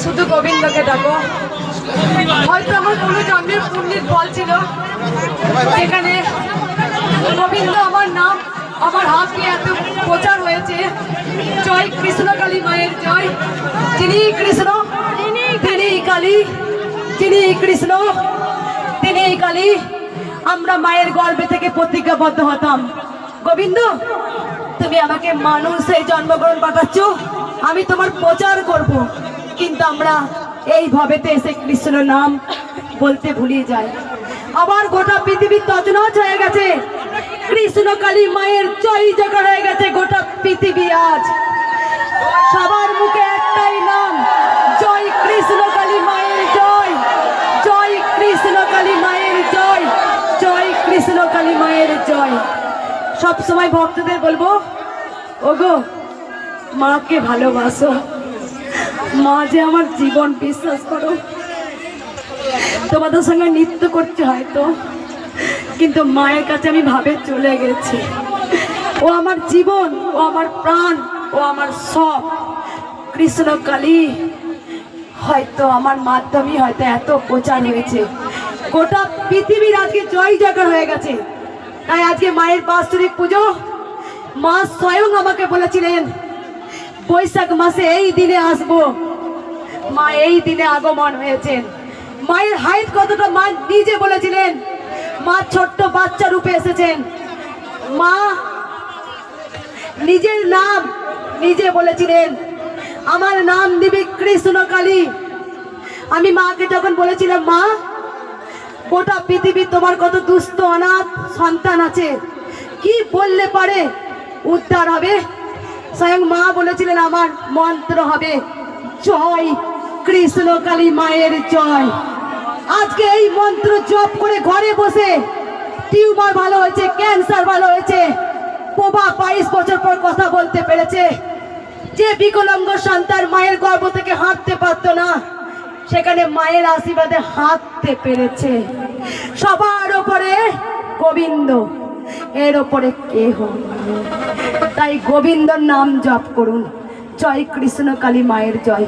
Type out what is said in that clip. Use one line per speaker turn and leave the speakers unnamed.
শুধু গোবিন্দকে ডাকো। হয়তো আমার কোনো জন্মের পুণ্যের ফল ছিল, যেখানে গোবিন্দ আমার নাম আমার হাত দিয়ে এত প্রচার হয়েছে। জয় কৃষ্ণ কালী মায়ের জয়। যিনি কৃষ্ণ তিনি কালী, যিনি কৃষ্ণ তিনি কালী। আমরা মায়ের গর্ভে থেকে প্রতিজ্ঞাবদ্ধ হতাম, গোবিন্দ তুমি আমাকে মানুষের জন্মগ্রহণ পাঠাচ্ছ, আমি তোমার প্রচার করব। কিন্তু আমরা এই ভাবেতে এসে কৃষ্ণ নাম বলতে ভুলিয়ে যাই। আবার গোটা পৃথিবী তছনছ হয়ে গেছে। কৃষ্ণ কালী মায়ের জয় জয়কার হয়ে গেছে গোটা পৃথিবী। আজ সবার মুখে একটাই নাম, জয় কৃষ্ণ কালী মায়ের জয়, জয় কৃষ্ণ কালী মায়ের জয়, জয় কৃষ্ণ কালী মায়ের জয়। সব সময় ভক্তদের বলবো, ওগো মাকে ভালোবাসো, মা যে আমার জীবন, বিশ্বাস করো। তোমাদের সঙ্গে নৃত্য করতে হয়তো, কিন্তু মায়ের কাছে আমি ভাবে চলে গেছি। ও আমার জীবন, ও আমার প্রাণ, ও আমার সব। কৃষ্ণ কালী হয়তো আমার মাধ্যমে হয়তো এত প্রচার হয়েছে, গোটা পৃথিবীর আজকে জয় জয়কার হয়ে গেছে। তাই আজকে মায়ের বাৎসরিক পুজো। মা স্বয়ং আমাকে বলেছিলেন বৈশাখ মাসে এই দিনে আসবো। মা এই দিনে আগমন হয়েছেন। মায়ের হাইট কতটা মা নিজে বলেছিলেন। মা ছোট্ট বাচ্চা রূপে এসেছেন। মা নিজের নাম নিজে বলেছিলেন, আমার নাম দিবি কৃষ্ণ কালী। আমি মাকে যখন বলেছিলাম, মা গোটা পৃথিবী তোমার কত দুস্থ অনাথ সন্তান আছে, কি বললে পারে উদ্ধার হবে? স্বয়ং মা বলেছিলেন আমার মন্ত্র হবে জয় কৃষ্ণ কালী মায়ের জয়। আজকে এই মন্ত্র জপ করে ঘরে বসে টিউমার ভালো হয়েছে, ক্যান্সার ভালো হয়েছে, প্রভা 22 বছর পর কথা বলতে পেরেছে। যে বিকলাঙ্গ সন্তান মায়ের গর্ভ থেকে হাঁটতে পারতো না, সেখানে মায়ের আশীর্বাদে হাঁটতে পেরেছে। সবার ওপরে গোবিন্দ, এর ওপরে কেহ। তাই গোবিন্দর নাম জপ করুন। জয় কৃষ্ণ কালী মায়ের জয়।